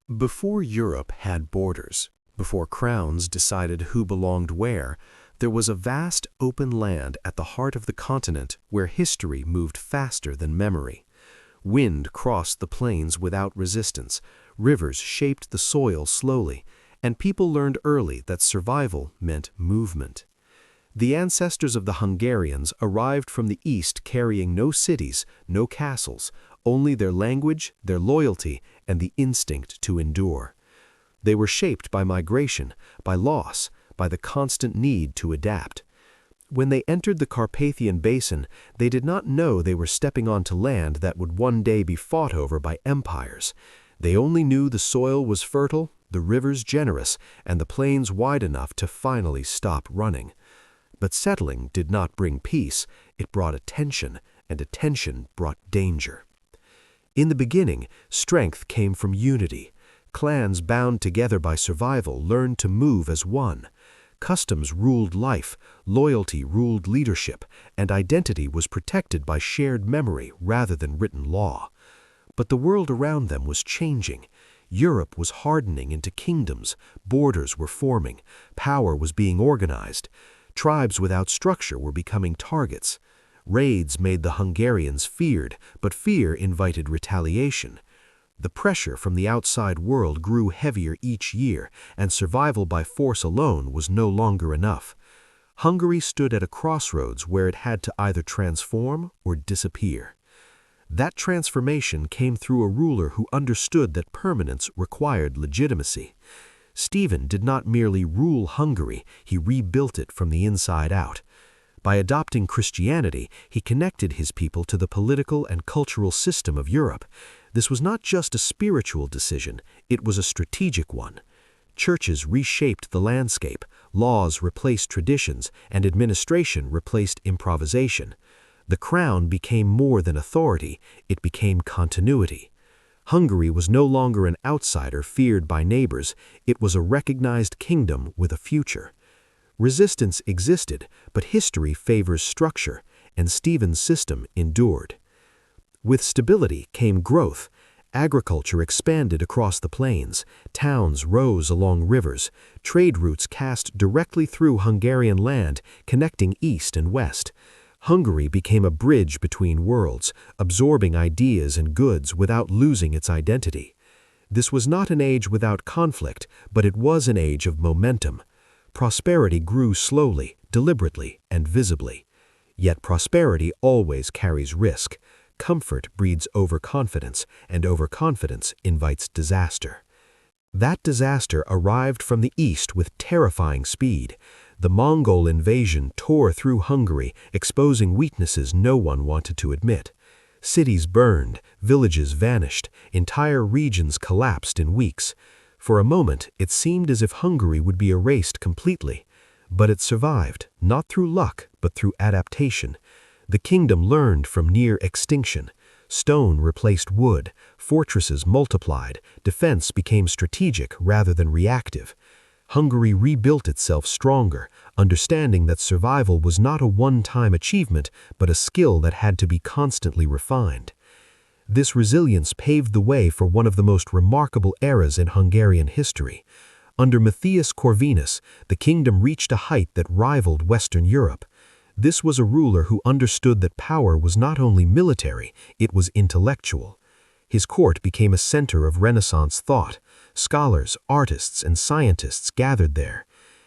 Before Europe had borders, before crowns decided who belonged where, there was a vast open land at the heart of the continent where history moved faster than memory. Wind crossed the plains without resistance, rivers shaped the soil slowly, and people learned early that survival meant movement. The ancestors of the Hungarians arrived from the east carrying no cities, no castles, only their language, their loyalty, and the instinct to endure. They were shaped by migration, by loss, by the constant need to adapt. When they entered the Carpathian Basin, they did not know they were stepping onto land that would one day be fought over by empires. They only knew the soil was fertile, the rivers generous, and the plains wide enough to finally stop running. But settling did not bring peace, it brought attention, and attention brought danger. In the beginning, strength came from unity. Clans bound together by survival learned to move as one. Customs ruled life, loyalty ruled leadership, and identity was protected by shared memory rather than written law. But the world around them was changing. Europe was hardening into kingdoms, borders were forming, power was being organized. Tribes without structure were becoming targets. Raids made the Hungarians feared, but fear invited retaliation. The pressure from the outside world grew heavier each year, and survival by force alone was no longer enough. Hungary stood at a crossroads where it had to either transform or disappear. That transformation came through a ruler who understood that permanence required legitimacy. Stephen did not merely rule Hungary, he rebuilt it from the inside out. By adopting Christianity, he connected his people to the political and cultural system of Europe. This was not just a spiritual decision, it was a strategic one. Churches reshaped the landscape, laws replaced traditions, and administration replaced improvisation. The crown became more than authority, it became continuity. Hungary was no longer an outsider feared by neighbors, it was a recognized kingdom with a future. Resistance existed, but history favors structure, and Stephen's system endured. With stability came growth. Agriculture expanded across the plains, towns rose along rivers, trade routes cast directly through Hungarian land, connecting east and west. Hungary became a bridge between worlds, absorbing ideas and goods without losing its identity. This was not an age without conflict, but it was an age of momentum. Prosperity grew slowly, deliberately, and visibly. Yet prosperity always carries risk. Comfort breeds overconfidence, and overconfidence invites disaster. That disaster arrived from the east with terrifying speed. The Mongol invasion tore through Hungary, exposing weaknesses no one wanted to admit. Cities burned, villages vanished, entire regions collapsed in weeks. For a moment, it seemed as if Hungary would be erased completely. But it survived, not through luck, but through adaptation. The kingdom learned from near extinction. Stone replaced wood, fortresses multiplied, defense became strategic rather than reactive. Hungary rebuilt itself stronger, understanding that survival was not a one-time achievement, but a skill that had to be constantly refined. This resilience paved the way for one of the most remarkable eras in Hungarian history. Under Matthias Corvinus, the kingdom reached a height that rivaled Western Europe. This was a ruler who understood that power was not only military, it was intellectual. His court became a center of Renaissance thought. Scholars, artists, and scientists gathered there.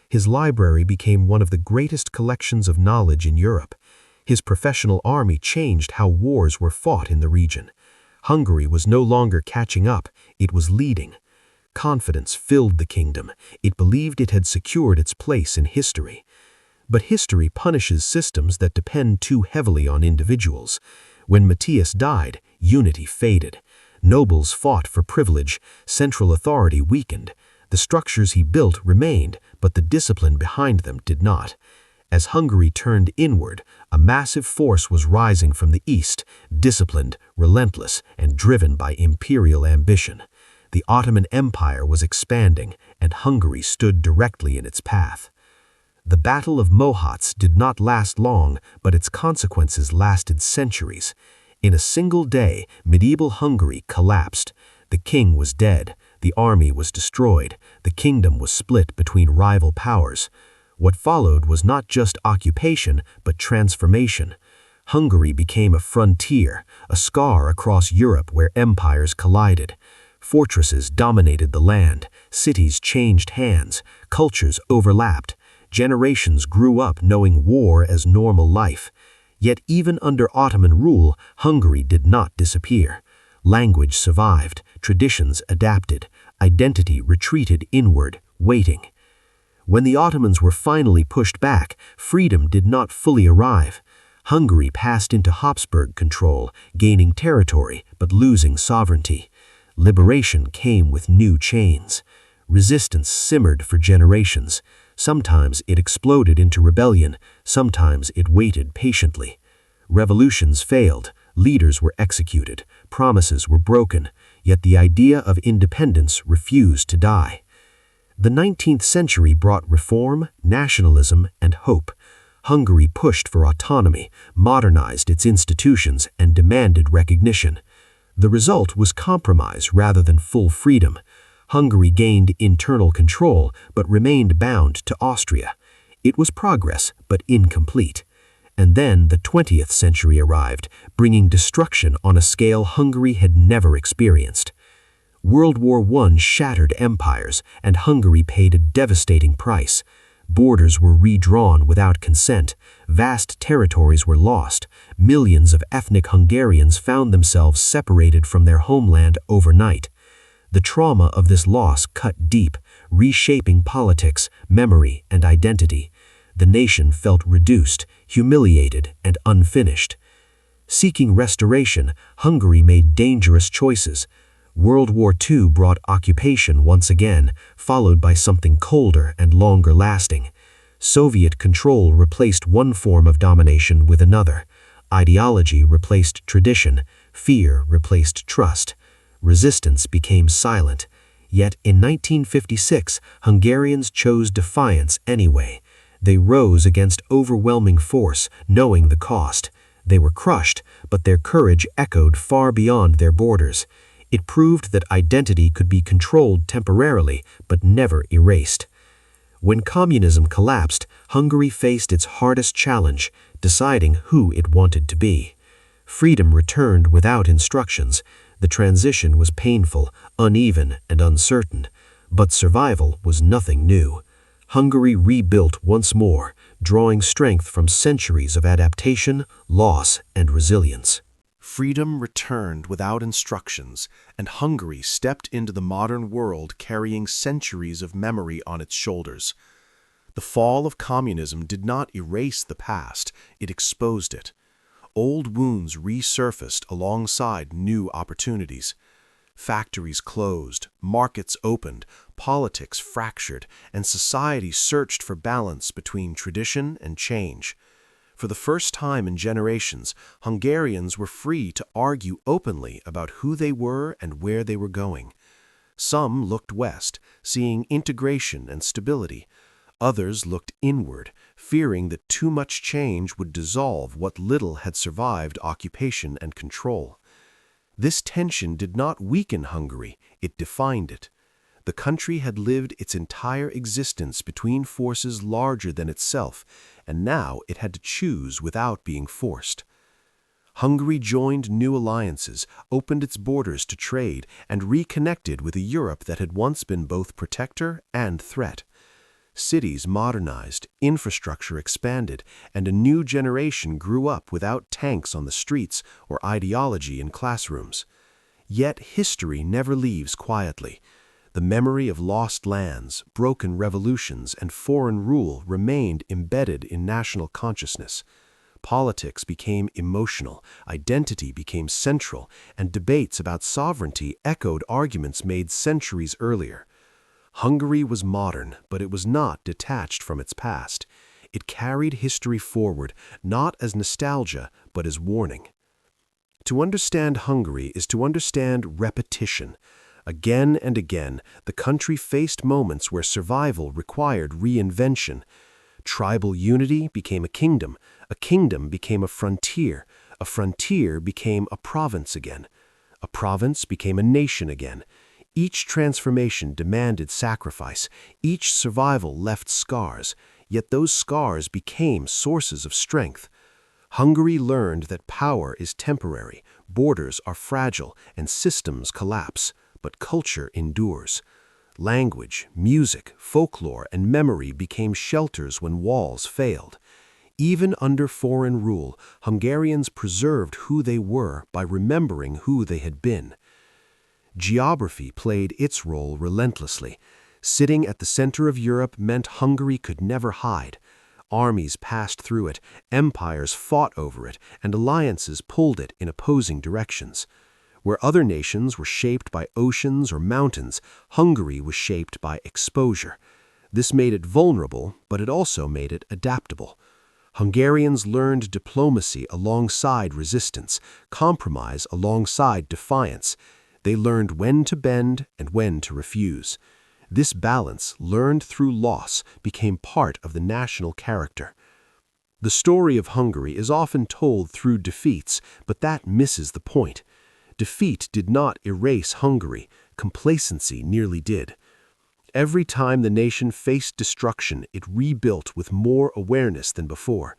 His library became one of the greatest collections of knowledge in Europe. His professional army changed how wars were fought in the region. Hungary was no longer catching up, it was leading. Confidence filled the kingdom. It believed it had secured its place in history. But history punishes systems that depend too heavily on individuals. When Matthias died, unity faded. Nobles fought for privilege, central authority weakened. The structures he built remained, but the discipline behind them did not. As Hungary turned inward, a massive force was rising from the east, disciplined, relentless, and driven by imperial ambition. The Ottoman Empire was expanding, and Hungary stood directly in its path. The Battle of Mohács did not last long, but its consequences lasted centuries. In a single day, medieval Hungary collapsed. The king was dead, The army was destroyed. The kingdom was split between rival powers. What followed was not just occupation, but transformation. Hungary became a frontier, a scar across Europe where empires collided. Fortresses dominated the land, cities changed hands, cultures overlapped. Generations grew up knowing war as normal life. Yet even under Ottoman rule, Hungary did not disappear. Language survived, traditions adapted, identity retreated inward, waiting. When the Ottomans were finally pushed back, freedom did not fully arrive. Hungary passed into Habsburg control, gaining territory but losing sovereignty. Liberation came with new chains. Resistance simmered for generations. Sometimes it exploded into rebellion, sometimes it waited patiently. Revolutions failed, leaders were executed, promises were broken, yet the idea of independence refused to die. The 19th century brought reform, nationalism, and hope. Hungary pushed for autonomy, modernized its institutions, and demanded recognition. The result was compromise rather than full freedom. Hungary gained internal control but remained bound to Austria. It was progress, but incomplete. And then the 20th century arrived, bringing destruction on a scale Hungary had never experienced. World War I shattered empires, and Hungary paid a devastating price. Borders were redrawn without consent, vast territories were lost, millions of ethnic Hungarians found themselves separated from their homeland overnight. The trauma of this loss cut deep, reshaping politics, memory, and identity. The nation felt reduced, humiliated, and unfinished. Seeking restoration, Hungary made dangerous choices. World War II brought occupation once again, followed by something colder and longer lasting. Soviet control replaced one form of domination with another. Ideology replaced tradition, fear replaced trust. Resistance became silent. Yet in 1956, Hungarians chose defiance anyway. They rose against overwhelming force, knowing the cost. They were crushed, but their courage echoed far beyond their borders. It proved that identity could be controlled temporarily, but never erased. When communism collapsed, Hungary faced its hardest challenge, deciding who it wanted to be. Freedom returned without instructions. The transition was painful, uneven, and uncertain, but survival was nothing new. Hungary rebuilt once more, drawing strength from centuries of adaptation, loss, and resilience. Freedom returned without instructions, and Hungary stepped into the modern world carrying centuries of memory on its shoulders. The fall of communism did not erase the past, it exposed it. Old wounds resurfaced alongside new opportunities. Factories closed, markets opened, politics fractured, and society searched for balance between tradition and change. For the first time in generations, Hungarians were free to argue openly about who they were and where they were going. Some looked west, seeing integration and stability. Others looked inward, fearing that too much change would dissolve what little had survived occupation and control. This tension did not weaken Hungary, it defined it. The country had lived its entire existence between forces larger than itself, and now it had to choose without being forced. Hungary joined new alliances, opened its borders to trade, and reconnected with a Europe that had once been both protector and threat. Cities modernized, infrastructure expanded, and a new generation grew up without tanks on the streets or ideology in classrooms. Yet history never leaves quietly. The memory of lost lands, broken revolutions, and foreign rule remained embedded in national consciousness. Politics became emotional, identity became central, and debates about sovereignty echoed arguments made centuries earlier. Hungary was modern, but it was not detached from its past. It carried history forward, not as nostalgia, but as warning. To understand Hungary is to understand repetition. Again and again, the country faced moments where survival required reinvention. Tribal unity became a kingdom became a frontier became a province again. A province became a nation again. Each transformation demanded sacrifice, each survival left scars, yet those scars became sources of strength. Hungary learned that power is temporary, borders are fragile, and systems collapse, but culture endures. Language, music, folklore, and memory became shelters when walls failed. Even under foreign rule, Hungarians preserved who they were by remembering who they had been. Geography played its role relentlessly. Sitting at the center of Europe meant Hungary could never hide. Armies passed through it, empires fought over it, and alliances pulled it in opposing directions. Where other nations were shaped by oceans or mountains, Hungary was shaped by exposure. This made it vulnerable, but it also made it adaptable. Hungarians learned diplomacy alongside resistance, compromise alongside defiance. They learned when to bend and when to refuse. This balance, learned through loss, became part of the national character. The story of Hungary is often told through defeats, but that misses the point. Defeat did not erase Hungary, complacency nearly did. Every time the nation faced destruction, it rebuilt with more awareness than before.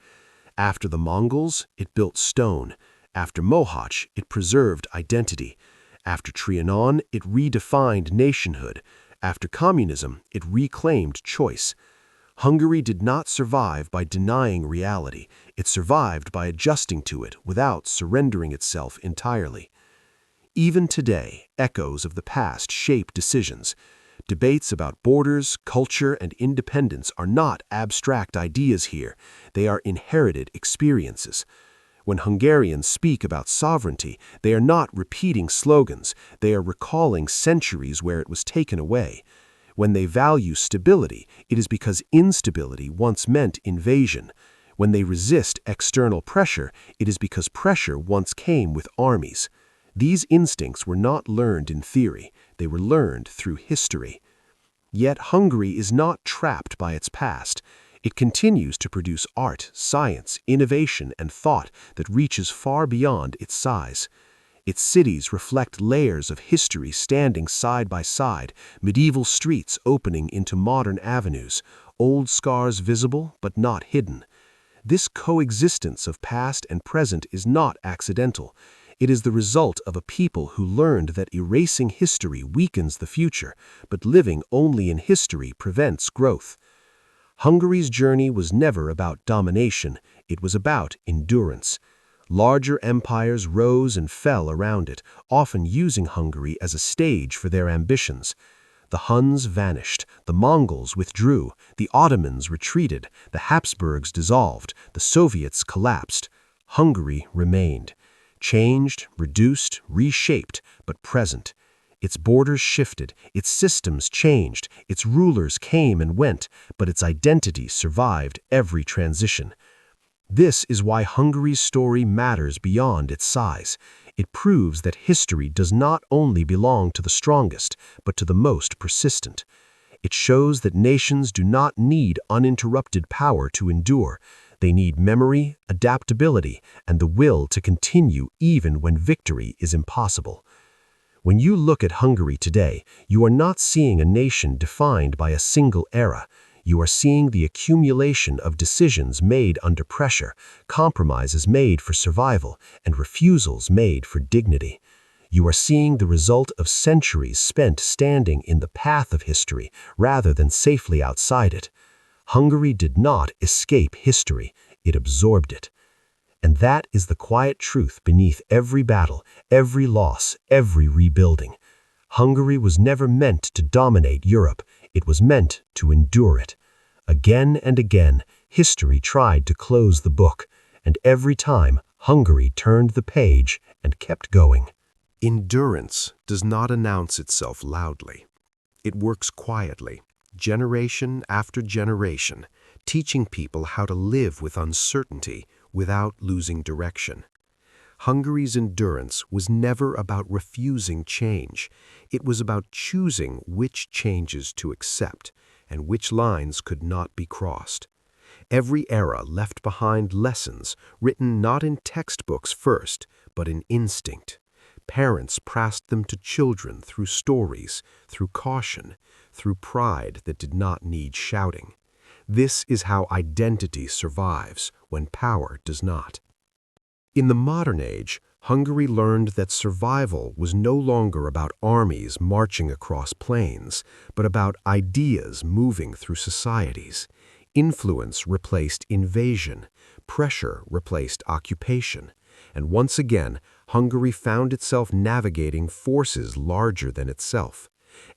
After the Mongols, it built stone. After Mohács, it preserved identity. After Trianon, it redefined nationhood. After communism, it reclaimed choice. Hungary did not survive by denying reality. It survived by adjusting to it without surrendering itself entirely. Even today, echoes of the past shape decisions. Debates about borders, culture, and independence are not abstract ideas here. They are inherited experiences. When Hungarians speak about sovereignty, they are not repeating slogans. They are recalling centuries where it was taken away. When they value stability, it is because instability once meant invasion. When they resist external pressure, it is because pressure once came with armies. These instincts were not learned in theory. They were learned through history. Yet Hungary is not trapped by its past. It continues to produce art, science, innovation, and thought that reaches far beyond its size. Its cities reflect layers of history standing side by side, medieval streets opening into modern avenues, old scars visible but not hidden. This coexistence of past and present is not accidental. It is the result of a people who learned that erasing history weakens the future, but living only in history prevents growth. Hungary's journey was never about domination, it was about endurance. Larger empires rose and fell around it, often using Hungary as a stage for their ambitions. The Huns vanished, the Mongols withdrew, the Ottomans retreated, the Habsburgs dissolved, the Soviets collapsed. Hungary remained. Changed, reduced, reshaped, but present. Its borders shifted, its systems changed, its rulers came and went, but its identity survived every transition. This is why Hungary's story matters beyond its size. It proves that history does not only belong to the strongest, but to the most persistent. It shows that nations do not need uninterrupted power to endure. They need memory, adaptability, and the will to continue even when victory is impossible. When you look at Hungary today, you are not seeing a nation defined by a single era. You are seeing the accumulation of decisions made under pressure, compromises made for survival, and refusals made for dignity. You are seeing the result of centuries spent standing in the path of history rather than safely outside it. Hungary did not escape history, it absorbed it. And that is the quiet truth beneath every battle, every loss, every rebuilding. Hungary was never meant to dominate Europe, it was meant to endure it. Again and again, history tried to close the book, and every time, Hungary turned the page and kept going. Endurance does not announce itself loudly. It works quietly, generation after generation, teaching people how to live with uncertainty without losing direction. Hungary's endurance was never about refusing change. It was about choosing which changes to accept and which lines could not be crossed. Every era left behind lessons written not in textbooks first, but in instinct. Parents passed them to children through stories, through caution, through pride that did not need shouting. This is how identity survives when power does not. In the modern age, Hungary learned that survival was no longer about armies marching across plains, but about ideas moving through societies. Influence replaced invasion, pressure replaced occupation, and once again, Hungary found itself navigating forces larger than itself.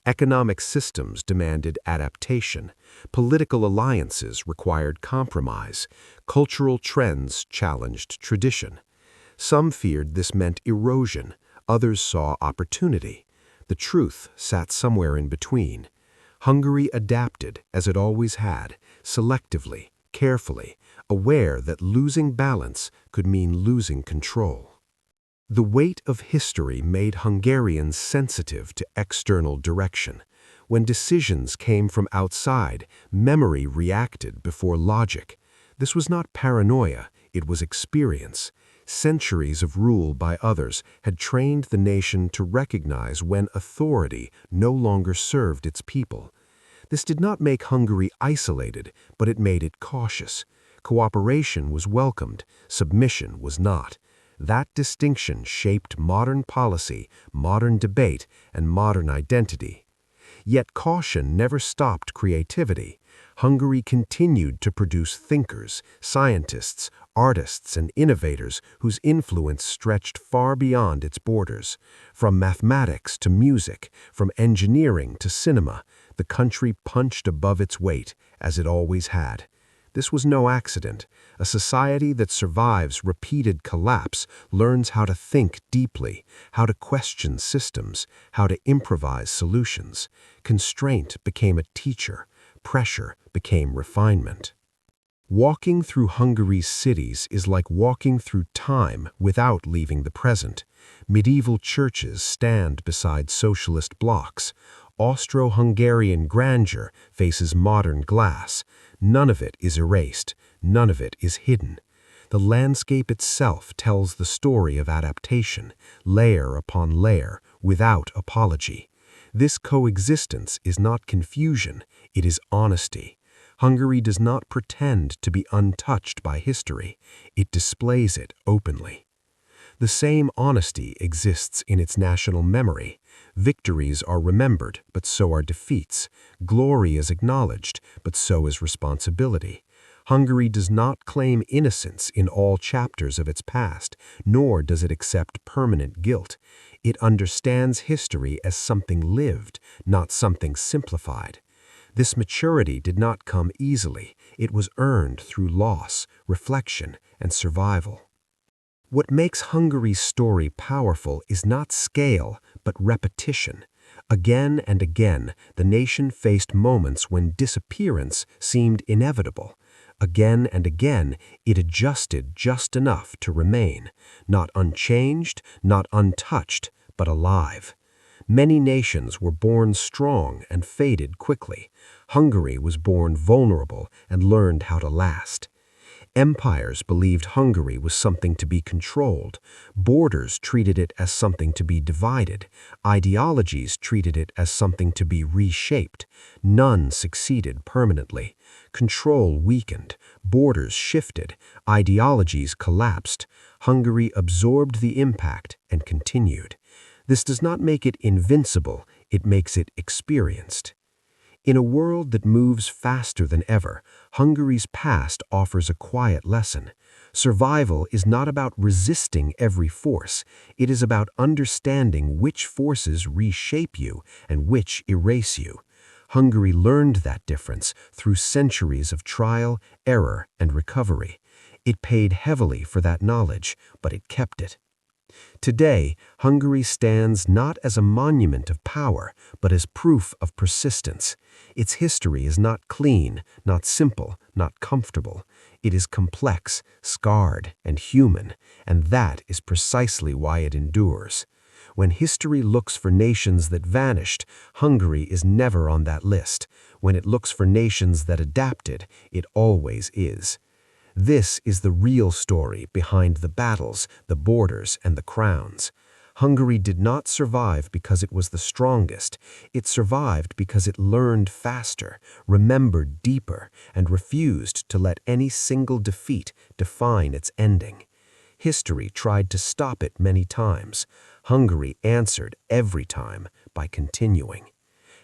Economic systems demanded adaptation, political alliances required compromise, cultural trends challenged tradition. Some feared this meant erosion, others saw opportunity. The truth sat somewhere in between. Hungary adapted, as it always had, selectively, carefully, aware that losing balance could mean losing control. The weight of history made Hungarians sensitive to external direction. When decisions came from outside, memory reacted before logic. This was not paranoia, it was experience. Centuries of rule by others had trained the nation to recognize when authority no longer served its people. This did not make Hungary isolated, but it made it cautious. Cooperation was welcomed, submission was not. That distinction shaped modern policy, modern debate, and modern identity. Yet caution never stopped creativity. Hungary continued to produce thinkers, scientists, artists, and innovators whose influence stretched far beyond its borders. From mathematics to music, from engineering to cinema, the country punched above its weight, as it always had. This was no accident. A society that survives repeated collapse learns how to think deeply, how to question systems, how to improvise solutions. Constraint became a teacher. Pressure became refinement. Walking through Hungary's cities is like walking through time without leaving the present. Medieval churches stand beside socialist blocks. Austro-Hungarian grandeur faces modern glass. None of it is erased. None of it is hidden. The landscape itself tells the story of adaptation, layer upon layer, without apology. This coexistence is not confusion, it is honesty. Hungary does not pretend to be untouched by history. It displays it openly. The same honesty exists in its national memory. Victories are remembered, but so are defeats. Glory is acknowledged, but so is responsibility. Hungary does not claim innocence in all chapters of its past, nor does it accept permanent guilt. It understands history as something lived, not something simplified. This maturity did not come easily. It was earned through loss, reflection, and survival. What makes Hungary's story powerful is not scale, but repetition. Again and again, the nation faced moments when disappearance seemed inevitable. Again and again, it adjusted just enough to remain, not unchanged, not untouched, but alive. Many nations were born strong and faded quickly. Hungary was born vulnerable and learned how to last. Empires believed Hungary was something to be controlled. Borders treated it as something to be divided. Ideologies treated it as something to be reshaped. None succeeded permanently. Control weakened. Borders shifted. Ideologies collapsed. Hungary absorbed the impact and continued. This does not make it invincible, it makes it experienced. In a world that moves faster than ever, Hungary's past offers a quiet lesson. Survival is not about resisting every force. It is about understanding which forces reshape you and which erase you. Hungary learned that difference through centuries of trial, error, and recovery. It paid heavily for that knowledge, but it kept it. Today, Hungary stands not as a monument of power, but as proof of persistence. Its history is not clean, not simple, not comfortable. It is complex, scarred, and human, and that is precisely why it endures. When history looks for nations that vanished, Hungary is never on that list. When it looks for nations that adapted, it always is. This is the real story behind the battles, the borders, and the crowns. Hungary did not survive because it was the strongest. It survived because it learned faster, remembered deeper, and refused to let any single defeat define its ending. History tried to stop it many times. Hungary answered every time by continuing.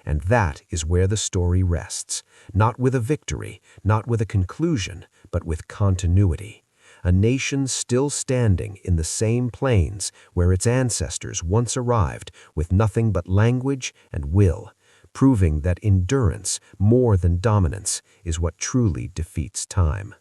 And that is where the story rests, not with a victory, not with a conclusion, but with continuity. A nation still standing in the same plains where its ancestors once arrived with nothing but language and will, proving that endurance, more than dominance, is what truly defeats time.